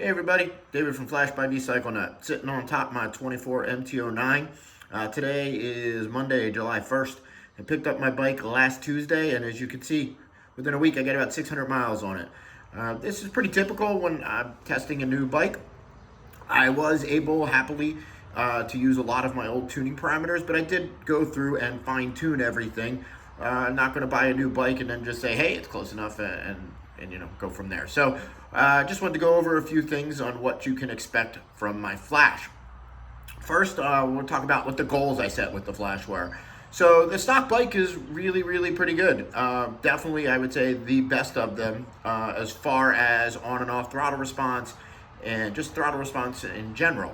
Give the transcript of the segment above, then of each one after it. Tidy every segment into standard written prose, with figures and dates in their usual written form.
Hey everybody, David from Flashed by Vcyclenut, sitting on top of my 24 MT09. Today is Monday, July 1st. I picked up my bike last Tuesday, and as you can see, within a week I got about 600 miles on it. This is pretty typical when I'm testing a new bike. I was able, happily, to use a lot of my old tuning parameters, but I did go through and fine-tune everything. I'm not going to buy a new bike and then just say, hey, it's close enough, and go from there. So I just wanted to go over a few things on what you can expect from my Flash. First, we'll talk about what the goals I set with the Flash were. So the stock bike is really pretty good. Definitely, I would say the best of them as far as on and off throttle response and just throttle response in general.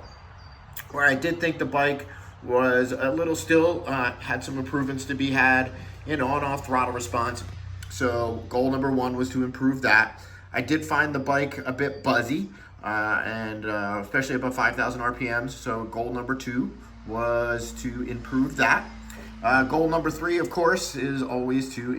Where I did think the bike was a little still, had some improvements to be had in on-off throttle response. So goal number one was to improve that. I did find the bike a bit buzzy, especially above 5,000 RPMs. So goal number two was to improve that. Goal number three, of course, is always to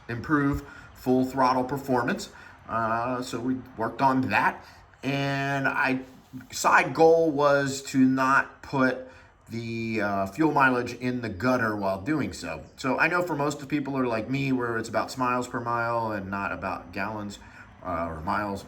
improve full throttle performance. So we worked on that. And side goal was to not put the fuel mileage in the gutter while doing so. So I know for most of people are like me, where it's about miles per mile and not about gallons or miles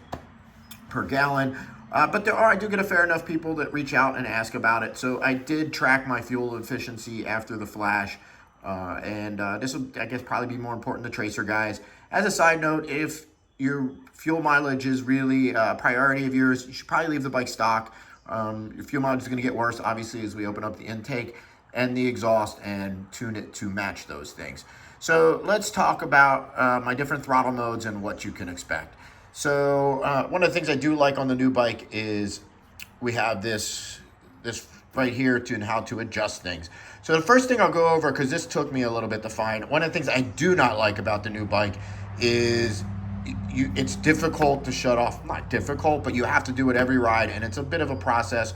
per gallon. But I do get a fair enough people that reach out and ask about it. So I did track my fuel efficiency after the Flash. This will, I guess, probably be more important to tracer guys. As a side note, if your fuel mileage is really a priority of yours, you should probably leave the bike stock. Your fuel mileage is going to get worse, obviously, as we open up the intake and the exhaust and tune it to match those things. So let's talk about my different throttle modes and what you can expect. So one of the things I do like on the new bike is we have this right here to how to adjust things. So the first thing I'll go over, because this took me a little bit to find, one of the things I do not like about the new bike is it's difficult to shut off. Not difficult, but you have to do it every ride, and it's a bit of a process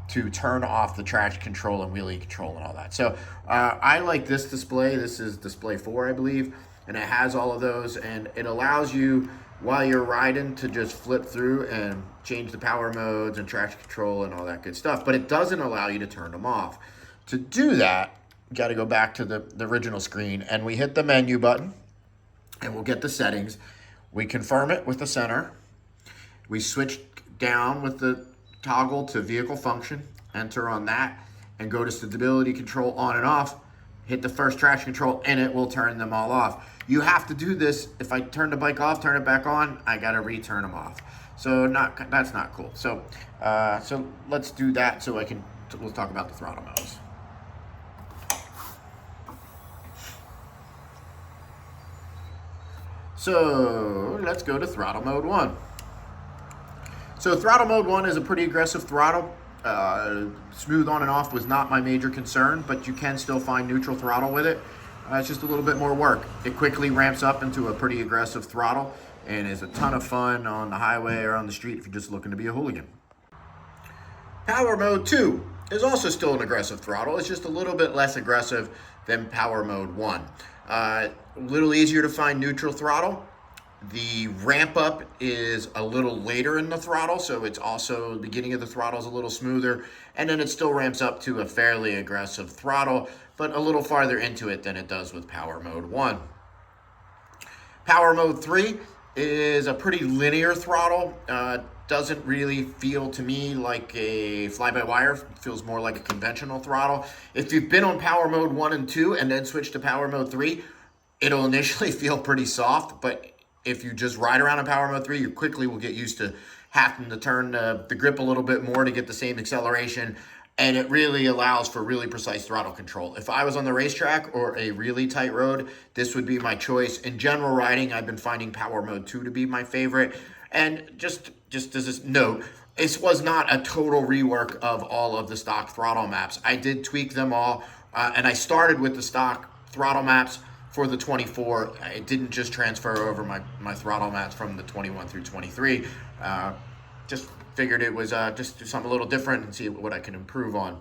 to turn off the traction control and wheelie control and all that. So I like this display. This is display 4, I believe, and it has all of those, and it allows you while you're riding to just flip through and change the power modes and traction control and all that good stuff, but it doesn't allow you to turn them off. To do that, you got to go back to the original screen, and we hit the menu button, and we'll get the settings. We confirm it with the center. We switch down with the toggle to vehicle function, enter on that, and go to stability control on and off. Hit the first traction control, and it will turn them all off. You have to do this. If I turn the bike off, turn it back on, I gotta return them off. So that's not cool. So let's do that. So we'll talk about the throttle modes. So let's go to throttle mode 1. So throttle mode 1 is a pretty aggressive throttle. Smooth on and off was not my major concern, but you can still find neutral throttle with it. It's just a little bit more work. It quickly ramps up into a pretty aggressive throttle and is a ton of fun on the highway or on the street if you're just looking to be a hooligan. Power mode 2 is also still an aggressive throttle. It's just a little bit less aggressive than power mode 1. A little easier to find neutral throttle. The ramp up is a little later in the throttle, so it's also the beginning of the throttle is a little smoother, and then it still ramps up to a fairly aggressive throttle, but a little farther into it than it does with power mode 1. Power mode 3 is a pretty linear throttle. Doesn't really feel to me like a fly-by-wire. Feels more like a conventional throttle. If you've been on power mode 1 and 2 and then switch to power mode 3, it'll initially feel pretty soft, but if you just ride around in power mode 3, you quickly will get used to having to turn the grip a little bit more to get the same acceleration, and it really allows for really precise throttle control. If I was on the racetrack or a really tight road, this would be my choice. In general riding, I've been finding power mode 2 to be my favorite. And just as a note, this was not a total rework of all of the stock throttle maps. I did tweak them all, and I started with the stock throttle maps for the 24. It didn't just transfer over my throttle maps from the 21 through 23. Just figured it was just do something a little different and see what I can improve on.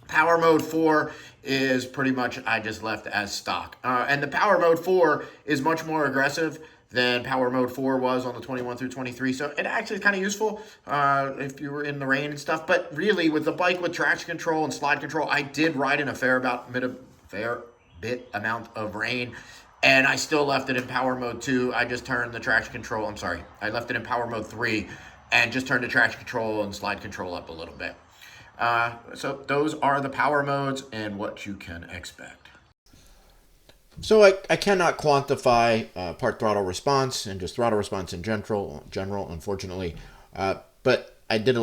Power mode 4 is pretty much I just left as stock. And the power mode 4 is much more aggressive than Power Mode 4 was on the 21 through 23. So it actually is kind of useful if you were in the rain and stuff. But really, with the bike with traction control and slide control, I did ride in a fair bit amount of rain. And I still left it in Power Mode 2. I just turned the traction control, I left it in Power Mode 3 and just turned the traction control and slide control up a little bit. So those are the power modes and what you can expect. So I cannot quantify part throttle response and just throttle response in general, unfortunately. But I did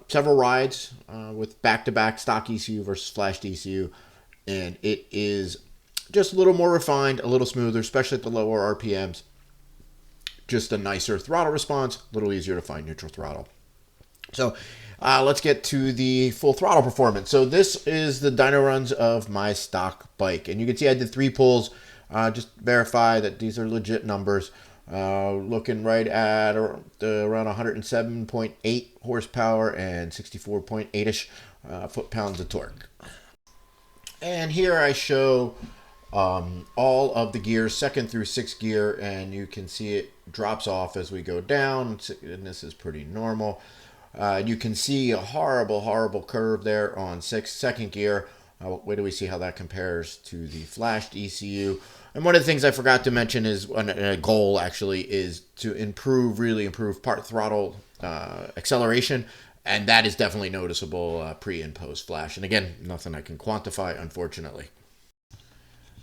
several rides with back-to-back stock ECU versus flashed ECU, and it is just a little more refined, a little smoother, especially at the lower RPMs. Just a nicer throttle response, a little easier to find neutral throttle. So let's get to the full throttle performance. So this is the dyno runs of my stock bike. And you can see I did 3 pulls. Just verify that these are legit numbers. Looking right at around 107.8 horsepower and 64.8-ish foot-pounds of torque. And here I show all of the gears, 2nd through 6th gear, and you can see it drops off as we go down, and this is pretty normal. You can see a horrible curve there on 2nd gear. Wait till we see how that compares to the flashed ECU. And one of the things I forgot to mention is, a goal actually, is to really improve part throttle acceleration. And that is definitely noticeable pre and post flash. And again, nothing I can quantify, unfortunately.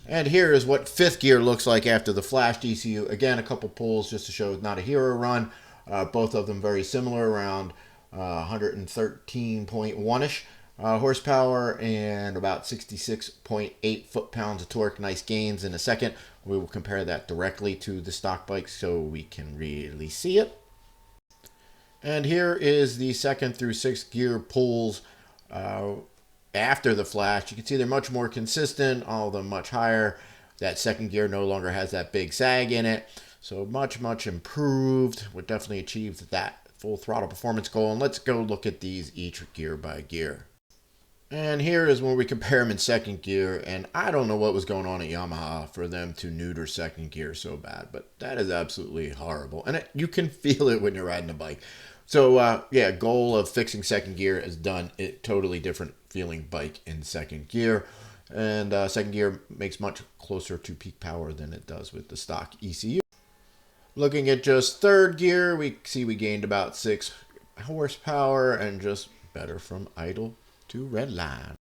And here is what 5th gear looks like after the flashed ECU. Again, a couple pulls just to show not a hero run. Both of them very similar, around 113.1-ish horsepower and about 66.8 foot-pounds of torque. Nice gains. In a second, we will compare that directly to the stock bike so we can really see it. And here is the 2nd through 6th gear pulls after the flash. You can see they're much more consistent, all of them much higher. That 2nd gear no longer has that big sag in it. So much improved. We definitely achieved that full throttle performance goal. And let's go look at these each gear by gear. And here is when we compare them in 2nd gear. And I don't know what was going on at Yamaha for them to neuter 2nd gear so bad, but that is absolutely horrible. And you can feel it when you're riding a bike. So yeah, goal of fixing 2nd gear is done. Totally different feeling bike in 2nd gear. And 2nd gear makes much closer to peak power than it does with the stock ECU. Looking at just 3rd gear, we see we gained about 6 horsepower and just better from idle to red line.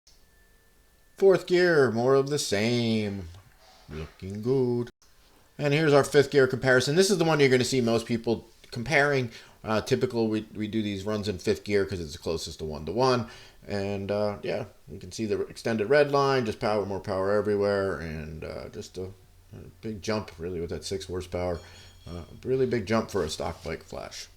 4th gear, more of the same. Looking good. And here's our 5th gear comparison. This is the one you're going to see most people comparing. Typical, we do these runs in 5th gear because it's the closest to 1-to-1. And yeah, you can see the extended red line, just more power everywhere, and just a big jump really with that 6 horsepower. Really big jump for a stock bike flash.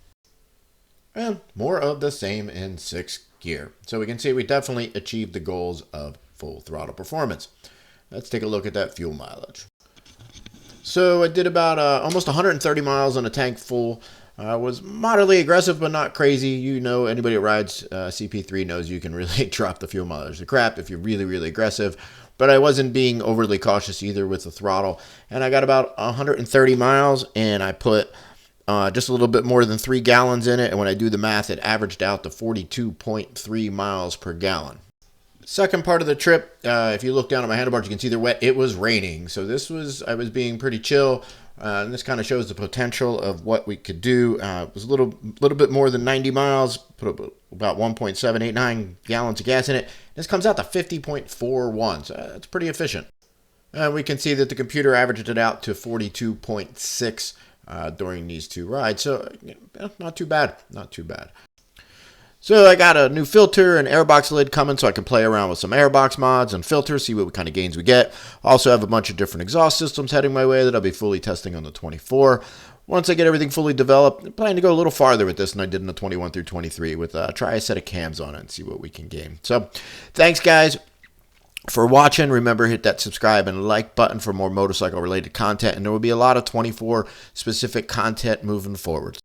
And more of the same in 6th gear. So we can see we definitely achieved the goals of full throttle performance. Let's take a look at that fuel mileage. So I did about almost 130 miles on a tank full. Was moderately aggressive, but not crazy. You know, anybody that rides CP3 knows you can really drop the fuel mileage to crap if you're really aggressive. But I wasn't being overly cautious either with the throttle. And I got about 130 miles, and I put just a little bit more than 3 gallons in it. And when I do the math, it averaged out to 42.3 miles per gallon. Second part of the trip, if you look down at my handlebars, you can see they're wet. It was raining. So I was being pretty chill. And this kind of shows the potential of what we could do. It was a little bit more than 90 miles, put about 1.789 gallons of gas in it. This comes out to 50.41, so that's pretty efficient. We can see that the computer averaged it out to 42.6 during these 2 rides, so not too bad, So I got a new filter and airbox lid coming so I can play around with some airbox mods and filters, see what kind of gains we get. Also have a bunch of different exhaust systems heading my way that I'll be fully testing on the 24. Once I get everything fully developed, I'm planning to go a little farther with this than I did in the 21 through 23 with try a set of cams on it and see what we can gain. So thanks guys for watching. Remember, hit that subscribe and like button for more motorcycle related content, and there will be a lot of 24 specific content moving forward.